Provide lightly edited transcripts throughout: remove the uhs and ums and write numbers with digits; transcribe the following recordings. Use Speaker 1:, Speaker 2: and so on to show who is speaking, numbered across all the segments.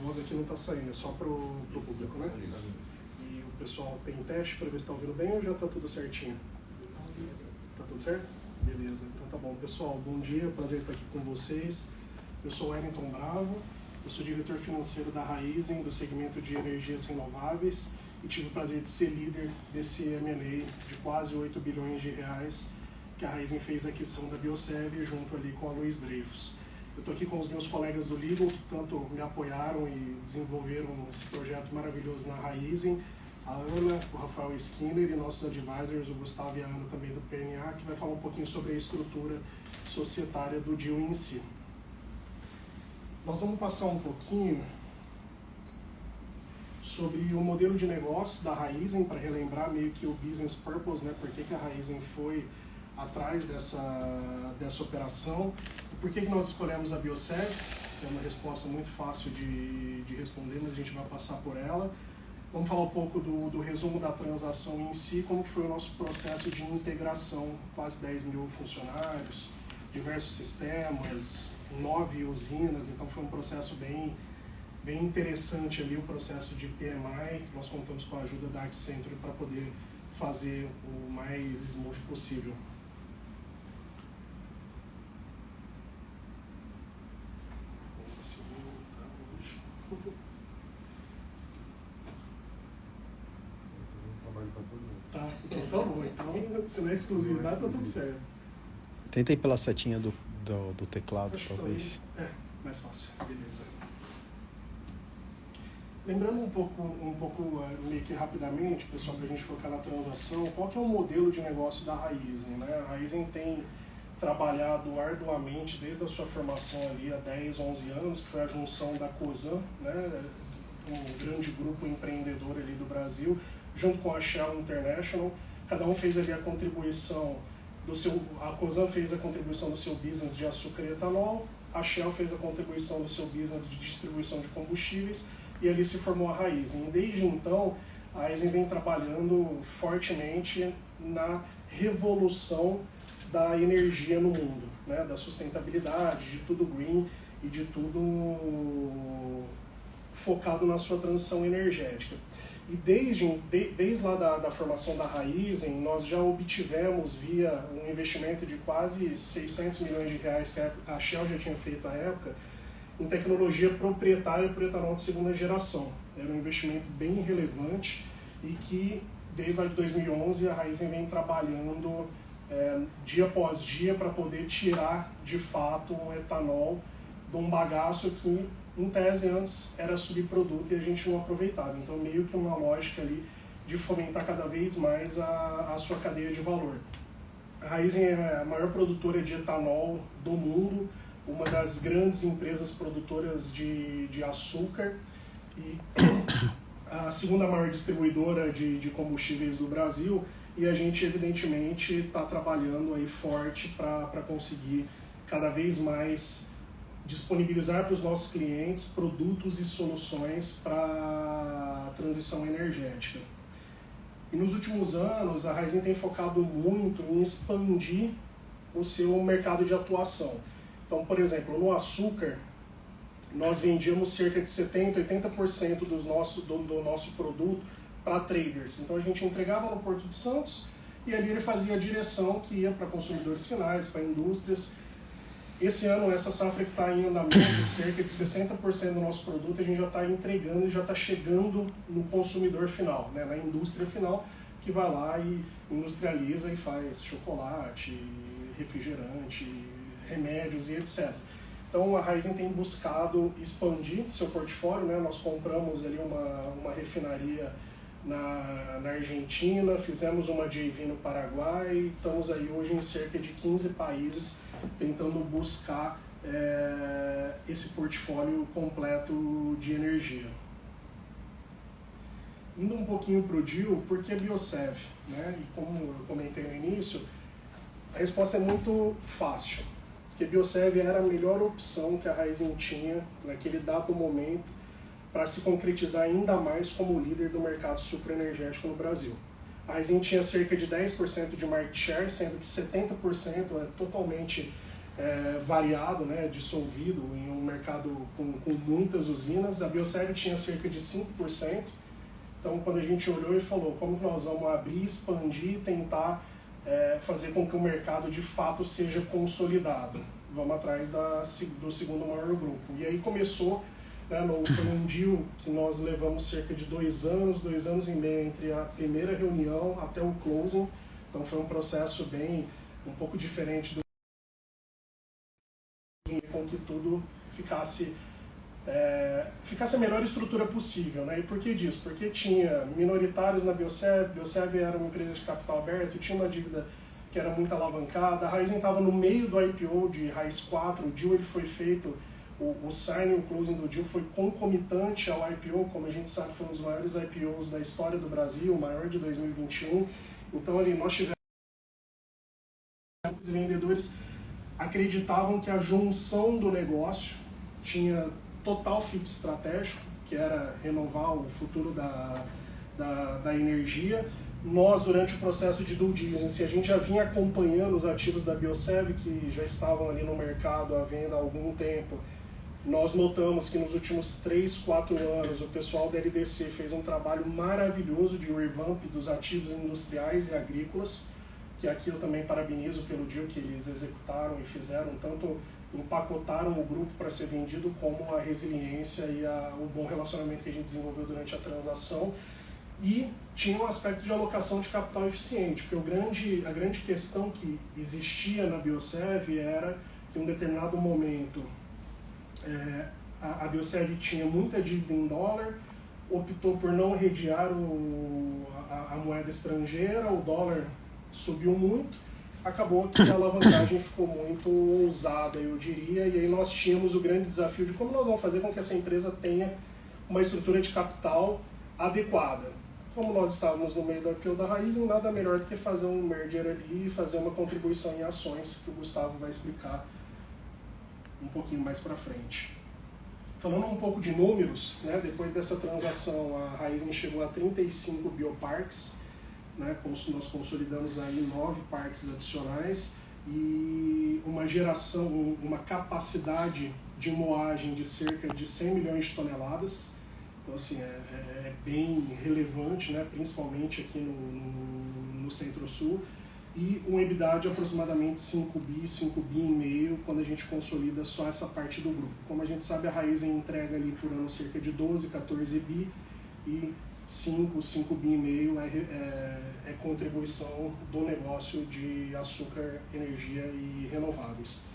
Speaker 1: voz aqui não está saindo, é só para o público, né? E o pessoal tem teste para ver se está ouvindo bem ou já está tudo certinho? Tá tudo certo? Beleza, então tá bom. Pessoal, bom dia, prazer estar aqui com vocês. Eu sou o Wellington Bravo, eu sou diretor financeiro da Raízen, do segmento de energias renováveis, e tive o prazer de ser líder desse M&A de quase 8 bilhões de reais que a Raízen fez a aquisição da Biosev junto ali com a Luiz Dreyfus. Eu estou aqui com os meus colegas do Legal que tanto me apoiaram e desenvolveram esse projeto maravilhoso na Raízen, a Ana, o Rafael Skinner e nossos advisors, o Gustavo e a Ana também do PNA, que vai falar um pouquinho sobre a estrutura societária do deal em si. Nós vamos passar um pouquinho sobre o modelo de negócio da Raízen, para relembrar meio que o business purpose, né? Por que a Raízen foi atrás dessa operação, e por que nós escolhemos a Biosev. É uma resposta muito fácil de responder, mas a gente vai passar por ela. Vamos falar um pouco do resumo da transação em si, como que foi o nosso processo de integração, quase 10 mil funcionários, diversos sistemas, 9 usinas, então foi um processo bem interessante ali, o processo de PMI. Nós contamos com a ajuda da Accenture para poder fazer o mais smooth possível. Tá, então tá bom. Então, se não é exclusividade, tá tudo certo.
Speaker 2: Tenta ir pela setinha do teclado, talvez.
Speaker 1: Mais fácil. Beleza. Lembrando um pouco meio que rapidamente, pessoal, para a gente focar na transação, qual que é o modelo de negócio da Raízen, né? A Raízen tem trabalhado arduamente desde a sua formação ali há 10, 11 anos, que foi a junção da Cosan, né? Um grande grupo empreendedor ali do Brasil, junto com a Shell International. Cada um fez ali a contribuição a Cosan fez a contribuição do seu business de açúcar e etanol, a Shell fez a contribuição do seu business de distribuição de combustíveis, e ali se formou a Raízen. E desde então, a Raízen vem trabalhando fortemente na revolução da energia no mundo, né? Da sustentabilidade, de tudo green e de tudo focado na sua transição energética. E desde lá da formação da Raízen, nós já obtivemos, via um investimento de quase 600 milhões de reais que a Shell já tinha feito à época, em tecnologia proprietária para o etanol de segunda geração. Era um investimento bem relevante e que, desde lá de 2011, a Raízen vem trabalhando dia após dia para poder tirar, de fato, o etanol de um bagaço que, em tese, antes era subproduto e a gente não aproveitava. Então, meio que uma lógica ali de fomentar cada vez mais a sua cadeia de valor. A Raízen é a maior produtora de etanol do mundo, uma das grandes empresas produtoras de açúcar e a segunda maior distribuidora de combustíveis do Brasil, e a gente, evidentemente, está trabalhando aí forte para conseguir cada vez mais disponibilizar para os nossos clientes produtos e soluções para a transição energética. E nos últimos anos, a Raízen tem focado muito em expandir o seu mercado de atuação. Então, por exemplo, no açúcar, nós vendíamos cerca de 70%, 80% do nosso produto para traders. Então, a gente entregava no Porto de Santos e ali ele fazia a direção que ia para consumidores finais, para indústrias. Esse ano, essa safra que está em andamento, cerca de 60% do nosso produto a gente já está entregando e já está chegando no consumidor final, né, na indústria final, que vai lá e industrializa e faz chocolate, refrigerante, remédios e etc. Então a Raízen tem buscado expandir seu portfólio, né? Nós compramos ali uma refinaria na Argentina, fizemos uma JV no Paraguai e estamos aí hoje em cerca de 15 países tentando buscar esse portfólio completo de energia. Indo um pouquinho para o deal, por que Biosev? Né? E como eu comentei no início, a resposta é muito fácil, porque Biosev era a melhor opção que a Raízen tinha naquele dado momento para se concretizar ainda mais como líder do mercado sucroenergético no Brasil. A Raízen tinha cerca de 10% de market share, sendo que 70% é totalmente variado, né, dissolvido em um mercado com muitas usinas. A Biosev tinha cerca de 5%. Então, quando a gente olhou e falou como que nós vamos abrir, expandir, tentar fazer com que o mercado de fato seja consolidado. Vamos atrás do segundo maior grupo. E aí começou, né, foi um deal que nós levamos cerca de 2 anos e meio entre a primeira reunião até o closing. Então foi um processo um pouco diferente do com que tudo ficasse a melhor estrutura possível, né? E por que disso? Porque tinha minoritários na Biosev, Biosev era uma empresa de capital aberto, tinha uma dívida que era muito alavancada, a Raízen estava no meio do IPO de Raiz 4, o deal ele foi feito, o signing e o closing do deal foi concomitante ao IPO, como a gente sabe foi um dos maiores IPOs da história do Brasil, o maior de 2021, então ali nós tivemos os vendedores acreditavam que a junção do negócio tinha total fit estratégico, que era renovar o futuro da energia. Nós, durante o processo de due diligence, a gente já vinha acompanhando os ativos da Biosev, que já estavam ali no mercado à venda há algum tempo. Nós notamos que nos últimos 3, 4 anos o pessoal da LDC fez um trabalho maravilhoso de revamp dos ativos industriais e agrícolas, que aqui eu também parabenizo pelo deal que eles executaram e fizeram, tanto empacotaram o grupo para ser vendido, como a resiliência e o bom relacionamento que a gente desenvolveu durante a transação. E tinha um aspecto de alocação de capital eficiente, porque a grande questão que existia na Biosev era que em um determinado momento a Biosev tinha muita dívida em dólar, optou por não redear a moeda estrangeira, o dólar subiu muito, acabou que a alavancagem ficou muito ousada, eu diria, e aí nós tínhamos o grande desafio de como nós vamos fazer com que essa empresa tenha uma estrutura de capital adequada. Como nós estávamos no meio do IPO da Raízen, nada melhor do que fazer um merger ali e fazer uma contribuição em ações, que o Gustavo vai explicar um pouquinho mais para frente. Falando um pouco de números, né, depois dessa transação a Raízen chegou a 35 bioparques, né, nós consolidamos aí 9 parques adicionais e uma geração, uma capacidade de moagem de cerca de 100 milhões de toneladas. Então, assim, é bem relevante, né, principalmente aqui no Centro-Sul. E um EBITDA de aproximadamente 5 bi e meio, quando a gente consolida só essa parte do grupo. Como a gente sabe, a Raízen entrega ali por ano cerca de 12, 14 bi e 5 bi e meio é contribuição do negócio de açúcar, energia e renováveis.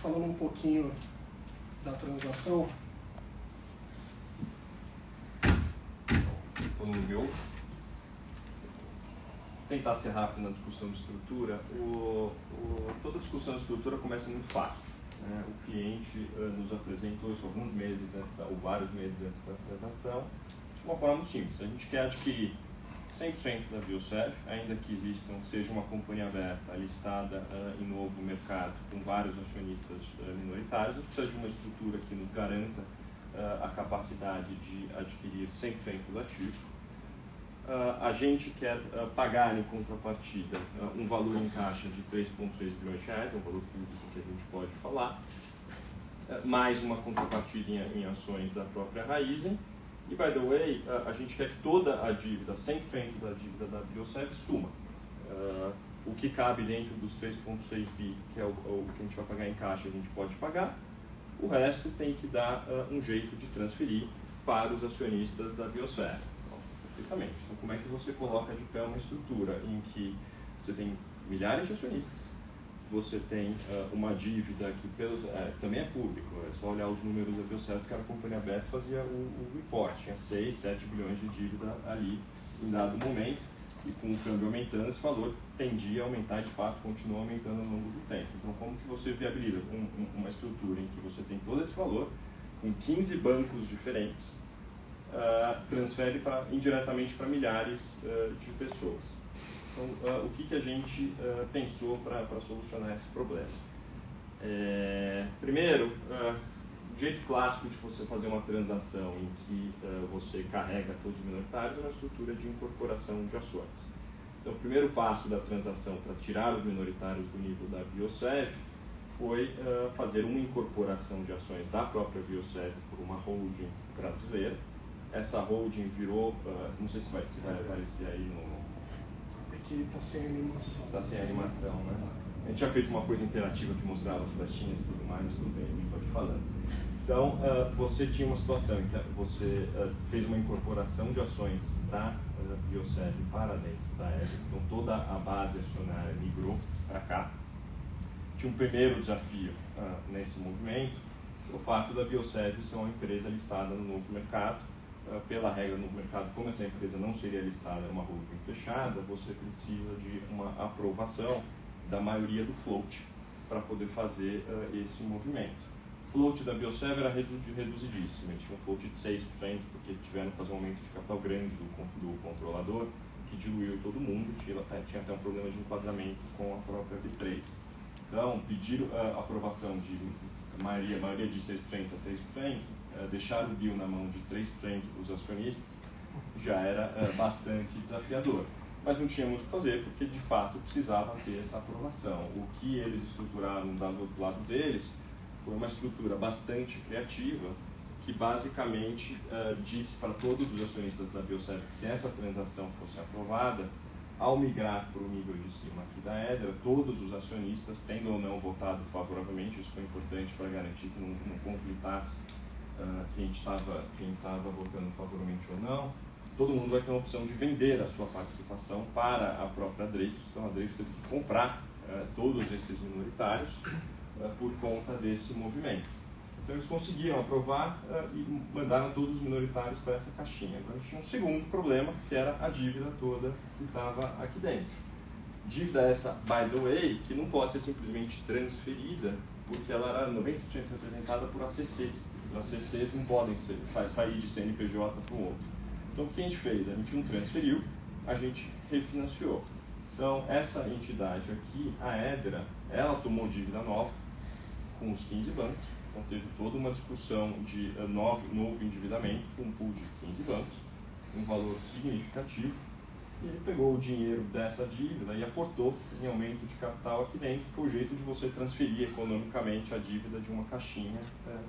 Speaker 1: Falando um pouquinho da transação.
Speaker 3: Tentar ser rápido na discussão de estrutura. Toda discussão de estrutura começa muito fácil, né? O cliente nos apresentou isso alguns meses antes, ou vários meses antes da transação, de uma forma muito simples. A gente quer adquirir 100% da Biosev, ainda que seja uma companhia aberta, listada em novo mercado, com vários acionistas minoritários. A gente precisa de uma estrutura que nos garanta a capacidade de adquirir 100% dos ativos. A gente quer pagar em contrapartida um valor em caixa de 3,6 bilhões de reais, é um valor público que a gente pode falar, mais uma contrapartida em ações da própria Raízen. E, by the way, a gente quer que toda a dívida, 100% da dívida da Biosev, suma. O que cabe dentro dos 3,6 bi, que é o que a gente vai pagar em caixa, a gente pode pagar. O resto tem que dar um jeito de transferir para os acionistas da Biosev. Perfeitamente. Então, como é que você coloca de pé uma estrutura em que você tem milhares de acionistas, você tem uma dívida que também é público, é só olhar os números da Biosev, que era a companhia aberta fazia o report, tinha 6, 7 bilhões de dívida ali em dado momento, e com o câmbio aumentando, esse valor tendia a aumentar e de fato continua aumentando ao longo do tempo. Então, como que você viabiliza uma estrutura em que você tem todo esse valor, com 15 bancos diferentes, transfere indiretamente para milhares de pessoas? Então, o que a gente pensou para solucionar esse problema? Primeiro, o jeito clássico de você fazer uma transação em que você carrega todos os minoritários é uma estrutura de incorporação de ações. Então, o primeiro passo da transação para tirar os minoritários do nível da Biosev foi fazer uma incorporação de ações da própria Biosev por uma holding brasileira. Essa holding virou, não sei se vai aparecer aí no...
Speaker 1: Aqui está sem animação.
Speaker 3: Está sem animação, né? A gente tinha feito uma coisa interativa que mostrava as flechinhas e tudo mais, tudo bem, a gente pode ir falando. Então, você tinha uma situação em que você fez uma incorporação de ações da Biosev para dentro da Edra, então toda a base acionária migrou para cá. Tinha um primeiro desafio nesse movimento, o fato da Biosev ser uma empresa listada no novo mercado. Pela regra no mercado, como essa empresa não seria listada, era uma holding fechada, você precisa de uma aprovação da maioria do float para poder fazer esse movimento. O float da Biosev era reduzidíssimo, eles tinham um float de 6%, porque tiveram que fazer um aumento de capital grande do controlador, que diluiu todo mundo, tinha até um problema de enquadramento com a própria B3. Então, pediram a aprovação de maioria de 6% a 3%, deixar o deal na mão de 3% dos acionistas já era bastante desafiador. Mas não tinha muito o que fazer, porque de fato precisava ter essa aprovação. O que eles estruturaram do lado deles foi uma estrutura bastante criativa, que basicamente disse para todos os acionistas da Biosev que se essa transação fosse aprovada, ao migrar para o nível de cima aqui da Edra, todos os acionistas, tendo ou não votado favoravelmente, isso foi importante para garantir que não conflitasse quem estava votando favoravelmente ou não, todo mundo vai ter uma opção de vender a sua participação para a própria Dreyfus. Então a Dreyfus teve que comprar todos esses minoritários por conta desse movimento. Então eles conseguiram aprovar e mandaram todos os minoritários para essa caixinha. Agora a gente tinha um segundo problema, que era a dívida toda que estava aqui dentro. Dívida essa, by the way, que não pode ser simplesmente transferida, porque ela era 90% representada por ACCs. Os ACCs não podem sair de CNPJ para o outro. Então o que a gente fez? A gente não transferiu, a gente refinanciou. Então essa entidade aqui, a Edra, ela tomou dívida nova com os 15 bancos. Então teve toda uma discussão de novo endividamento com um pool de 15 bancos, um valor significativo, e ele pegou o dinheiro dessa dívida e aportou em aumento de capital aqui dentro, que é o jeito de você transferir economicamente a dívida de uma caixinha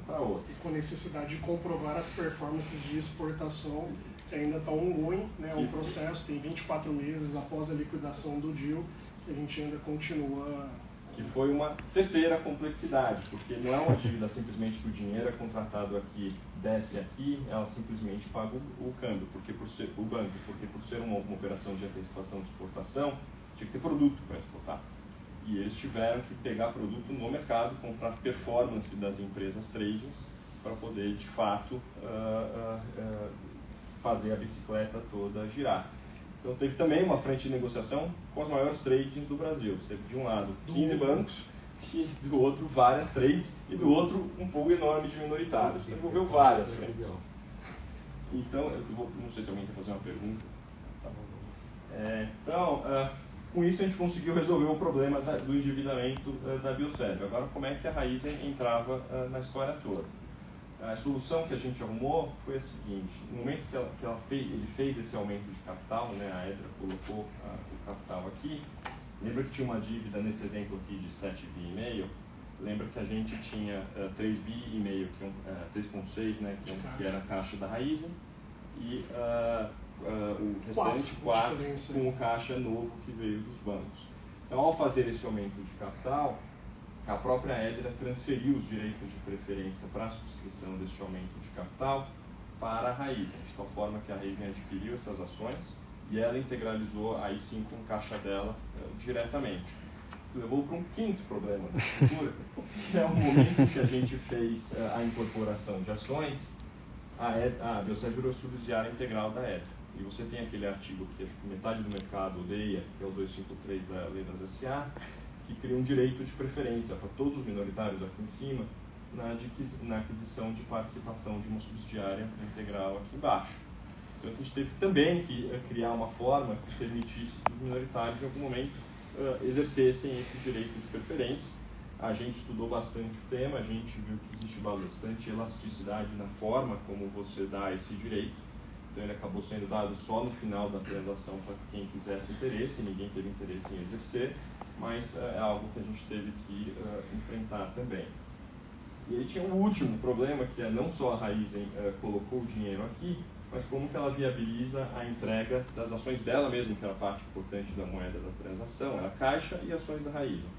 Speaker 3: para outra.
Speaker 1: E com necessidade de comprovar as performances de exportação, que ainda está ongoing, né? O processo tem 24 meses após a liquidação do deal, que a gente ainda continua...
Speaker 3: Que foi uma terceira complexidade, porque não é uma dívida simplesmente que o dinheiro é contratado aqui, desce aqui, ela simplesmente paga o câmbio, porque por ser o banco, porque por ser uma operação de antecipação de exportação, tinha que ter produto para exportar. E eles tiveram que pegar produto no mercado, comprar performance das empresas tradings para poder, de fato, fazer a bicicleta toda girar. Então teve também uma frente de negociação com as maiores tradings do Brasil. Teve de um lado 15 bancos e do outro várias trades e do outro um pool enorme de minoritários. Então envolveu várias frentes. Então, não sei se alguém quer fazer uma pergunta. Com isso a gente conseguiu resolver o problema do endividamento da Biosev. Agora, como é que a Raizen entrava na história toda? A solução que a gente arrumou foi a seguinte: no momento que ele fez esse aumento de capital, né, a Edra colocou o capital aqui, lembra que tinha uma dívida nesse exemplo aqui de 7,5 bi, lembra que a gente tinha 3,5 bi, 3,6, né, que era a caixa da Raizen, e o restante 4 com o caixa novo que veio dos bancos. Então, ao fazer esse aumento de capital, a própria Edra transferiu os direitos de preferência para a subscrição deste aumento de capital para a Raizen, de tal forma que a Raizen adquiriu essas ações e ela integralizou aí sim com o caixa dela diretamente. Levou para um quinto problema da estrutura, que é o momento que a gente fez a incorporação de ações, a Biosev virou subsidiária integral da Edra. E você tem aquele artigo que acho que metade do mercado odeia, que é o 253 da Lei das SA, que cria um direito de preferência para todos os minoritários aqui em cima na aquisição de participação de uma subsidiária integral aqui embaixo. Então a gente teve também que criar uma forma que permitisse que os minoritários em algum momento exercessem esse direito de preferência. A gente estudou bastante o tema, a gente viu que existe bastante elasticidade na forma como você dá esse direito. Então ele acabou sendo dado só no final da transação para quem quisesse interesse, ninguém teve interesse em exercer. mas é algo que a gente teve que enfrentar também. E aí tinha um último problema, que é não só a Raizen colocou o dinheiro aqui, mas como que ela viabiliza a entrega das ações dela mesma, que era a parte importante da moeda da transação, era a caixa e ações da Raizen.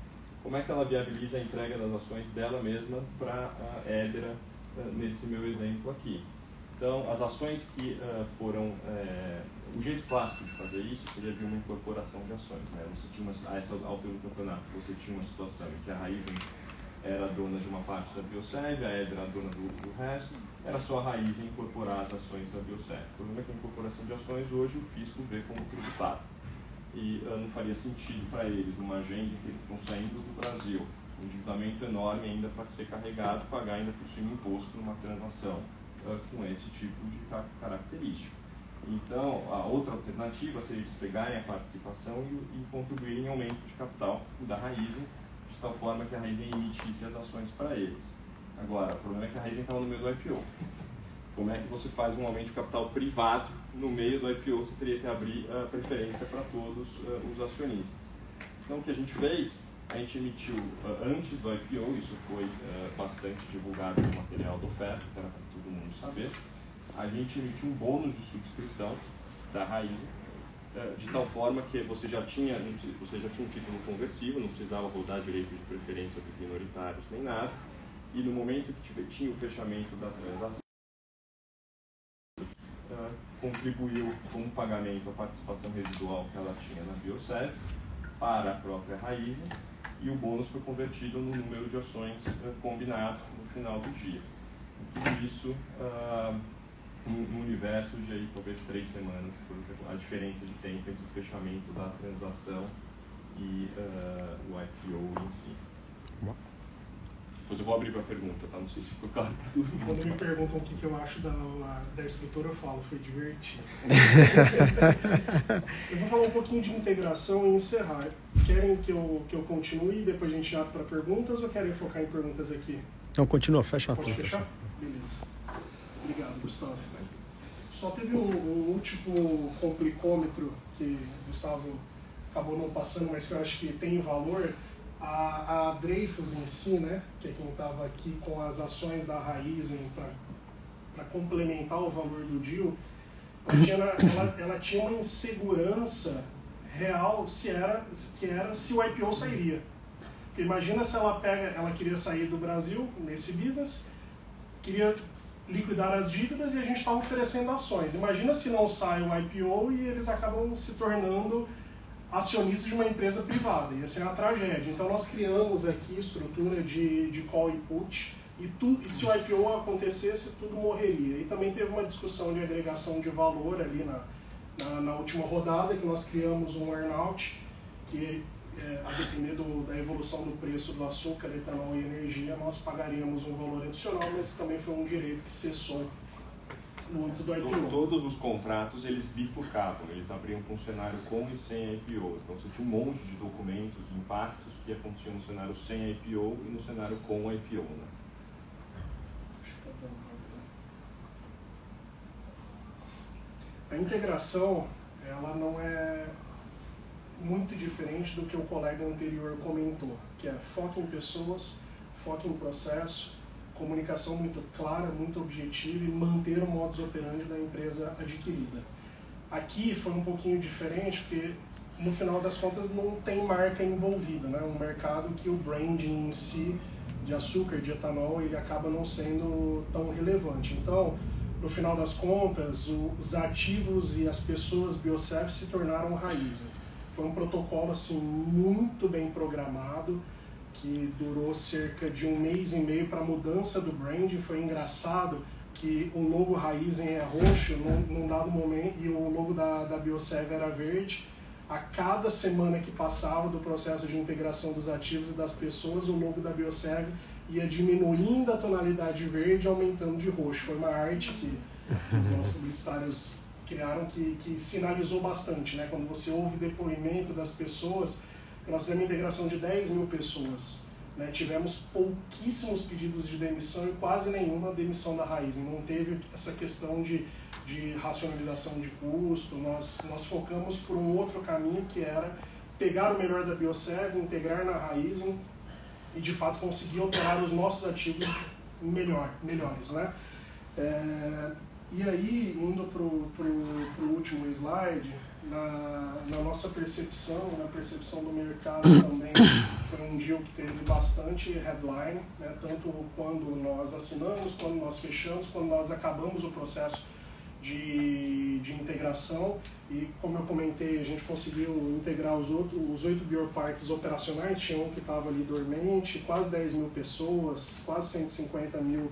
Speaker 3: Como é que ela viabiliza a entrega das ações dela mesma para a Edera, nesse meu exemplo aqui? Então, as ações que foram... o jeito clássico de fazer isso seria de uma incorporação de ações. Né? Você tinha a essa altura do campeonato, você tinha uma situação em que a Raizen era dona de uma parte da Biosev, a Edera era dona do resto, era só a Raizen incorporar as ações da Biosev. O problema é que a incorporação de ações hoje o fisco vê como tributado. E não faria sentido para eles, numa agenda em que eles estão saindo do Brasil, um endividamento enorme ainda para ser carregado, pagar ainda por cima imposto numa transação com esse tipo de característica. Então, a outra alternativa seria eles pegarem a participação e contribuírem em aumento de capital da Raizen, de tal forma que a Raizen emitisse as ações para eles. Agora, o problema é que a Raizen estava no meio do IPO. Como é que você faz um aumento de capital privado no meio do IPO? Você teria que abrir a preferência para todos os acionistas. Então, o que a gente fez, a gente emitiu antes do IPO, isso foi bastante divulgado no material da oferta, que era para todo mundo saber. A gente emitiu um bônus de subscrição da Raizen, de tal forma que você já tinha um título conversível, não precisava rodar direito de preferência dos minoritários nem nada, e no momento que tinha o fechamento da transação, contribuiu com o pagamento a participação residual que ela tinha na Biosev para a própria Raizen, e o bônus foi convertido no número de ações combinado no final do dia. E tudo isso no universo de aí, talvez 3 semanas, que foi a diferença de tempo entre o fechamento da transação e o IPO em si. Depois eu vou abrir para a pergunta, tá? Não sei se ficou claro para todo mundo.
Speaker 1: Quando me perguntam o que eu acho da estrutura, eu falo, foi divertido. Eu vou falar um pouquinho de integração e encerrar. Querem que eu continue e depois a gente abre para perguntas, ou querem focar em perguntas aqui?
Speaker 2: Não, continua, fecha a
Speaker 1: Pode
Speaker 2: apresentação.
Speaker 1: fechar? Beleza. Obrigado, Gustavo. Só teve um último complicômetro que o Gustavo acabou não passando, mas que eu acho que tem valor. A Dreyfus em si, né, que é quem estava aqui com as ações da Raizen para complementar o valor do deal, ela tinha uma insegurança real se o IPO sairia. Porque imagina se ela queria sair do Brasil nesse business, queria liquidar as dívidas e a gente estava oferecendo ações. Imagina se não sai o IPO e eles acabam se tornando acionistas de uma empresa privada. Ia ser uma tragédia. Então nós criamos aqui estrutura de call e put e se o IPO acontecesse, tudo morreria. E também teve uma discussão de agregação de valor ali na última rodada, que nós criamos um earnout que a depender da evolução do preço do açúcar, etanol e energia, nós pagaríamos um valor adicional, mas também foi um direito que cessou no âmbito do IPO.
Speaker 3: Todos os contratos, eles bifurcavam, eles abriam com um cenário com e sem IPO. Então você tinha um monte de documentos, de impactos que aconteciam no cenário sem IPO e no cenário com IPO. Né?
Speaker 1: A integração, ela não é muito diferente do que o colega anterior comentou, que é foco em pessoas, foco em processo, comunicação muito clara, muito objetiva e manter o modus operandi da empresa adquirida. Aqui foi um pouquinho diferente, porque no final das contas não tem marca envolvida, né? Um mercado que o branding em si, de açúcar, de etanol, ele acaba não sendo tão relevante. Então, no final das contas, os ativos e as pessoas Biosev se tornaram Raizen. Foi um protocolo assim, muito bem programado, que durou cerca de 1 mês e meio para a mudança do branding. Foi engraçado que o logo Raizen é roxo num dado momento e o logo da Biosev era verde. A cada semana que passava do processo de integração dos ativos e das pessoas, o logo da Biosev ia diminuindo a tonalidade verde e aumentando de roxo. Foi uma arte que os nossos publicitários criaram que sinalizou bastante, né? Quando você ouve depoimento das pessoas, nós fizemos integração de 10 mil pessoas, né? Tivemos pouquíssimos pedidos de demissão e quase nenhuma demissão da Raizen. Não teve essa questão de racionalização de custo. Nós focamos por um outro caminho, que era pegar o melhor da Biosev, integrar na Raízen e de fato conseguir operar os nossos ativos melhores, né? E aí, indo para o último slide, na nossa percepção, na percepção do mercado também, foi um deal que teve bastante headline, né? Tanto quando nós assinamos, quando nós fechamos, quando nós acabamos o processo de integração, e como eu comentei, a gente conseguiu integrar os 8 bioparques operacionais. Tinha um que estava ali dormente, quase 10 mil pessoas, quase 150 mil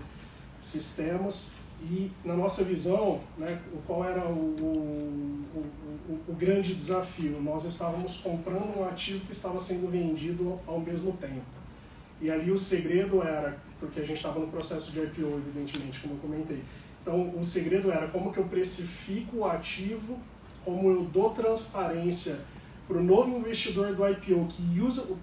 Speaker 1: sistemas. E na nossa visão, né, qual era o grande desafio? Nós estávamos comprando um ativo que estava sendo vendido ao mesmo tempo. E ali o segredo era, porque a gente estava no processo de IPO, evidentemente, como eu comentei. Então, o segredo era como que eu precifico o ativo, como eu dou transparência para o novo investidor do IPO, que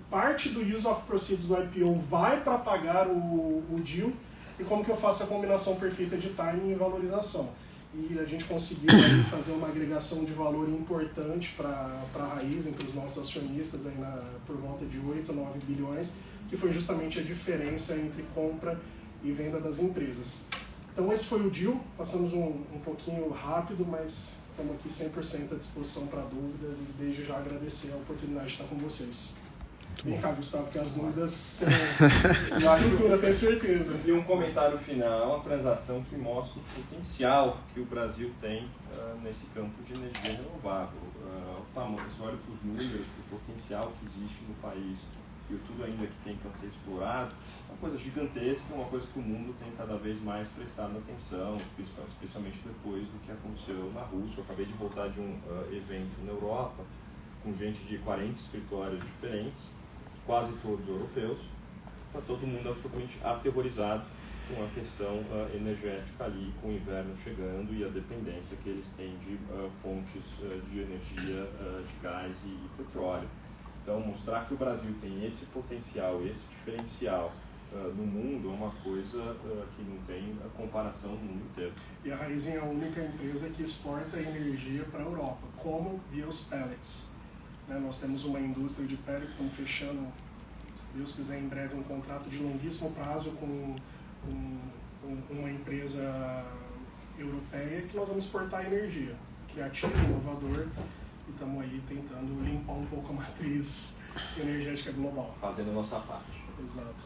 Speaker 1: parte do use of proceeds do IPO vai para pagar o deal, e como que eu faço a combinação perfeita de timing e valorização. E a gente conseguiu aí fazer uma agregação de valor importante para a Raízen, para os nossos acionistas, aí por volta de 8, 9 bilhões, que foi justamente a diferença entre compra e venda das empresas. Então esse foi o deal, passamos um pouquinho rápido, mas estamos aqui 100% à disposição para dúvidas e desde já agradecer a oportunidade de estar com vocês. Vem cá, Gustavo, que as dúvidas são de estrutura, tenho certeza.
Speaker 3: E um comentário final, é uma transação que mostra o potencial que o Brasil tem nesse campo de energia renovável. O tamanho, você olha para os números, o potencial que existe no país, e tudo ainda que tem para ser explorado, uma coisa gigantesca, uma coisa que o mundo tem cada vez mais prestado atenção, especialmente depois do que aconteceu na Rússia. Eu acabei de voltar de um evento na Europa, com gente de 40 escritórios diferentes, quase todos europeus, está todo mundo absolutamente aterrorizado com a questão energética ali, com o inverno chegando e a dependência que eles têm de fontes de energia, de gás e petróleo. Então, mostrar que o Brasil tem esse potencial, esse diferencial no mundo é uma coisa que não tem comparação no mundo inteiro.
Speaker 1: E a Raízen é a única empresa que exporta energia para a Europa, como via os pellets. Nós temos uma indústria de pellets, estamos fechando, se Deus quiser, em breve um contrato de longuíssimo prazo com uma empresa europeia que nós vamos exportar energia. Criativo, inovador, e estamos aí tentando limpar um pouco a matriz energética global.
Speaker 3: Fazendo a nossa parte.
Speaker 1: Exato.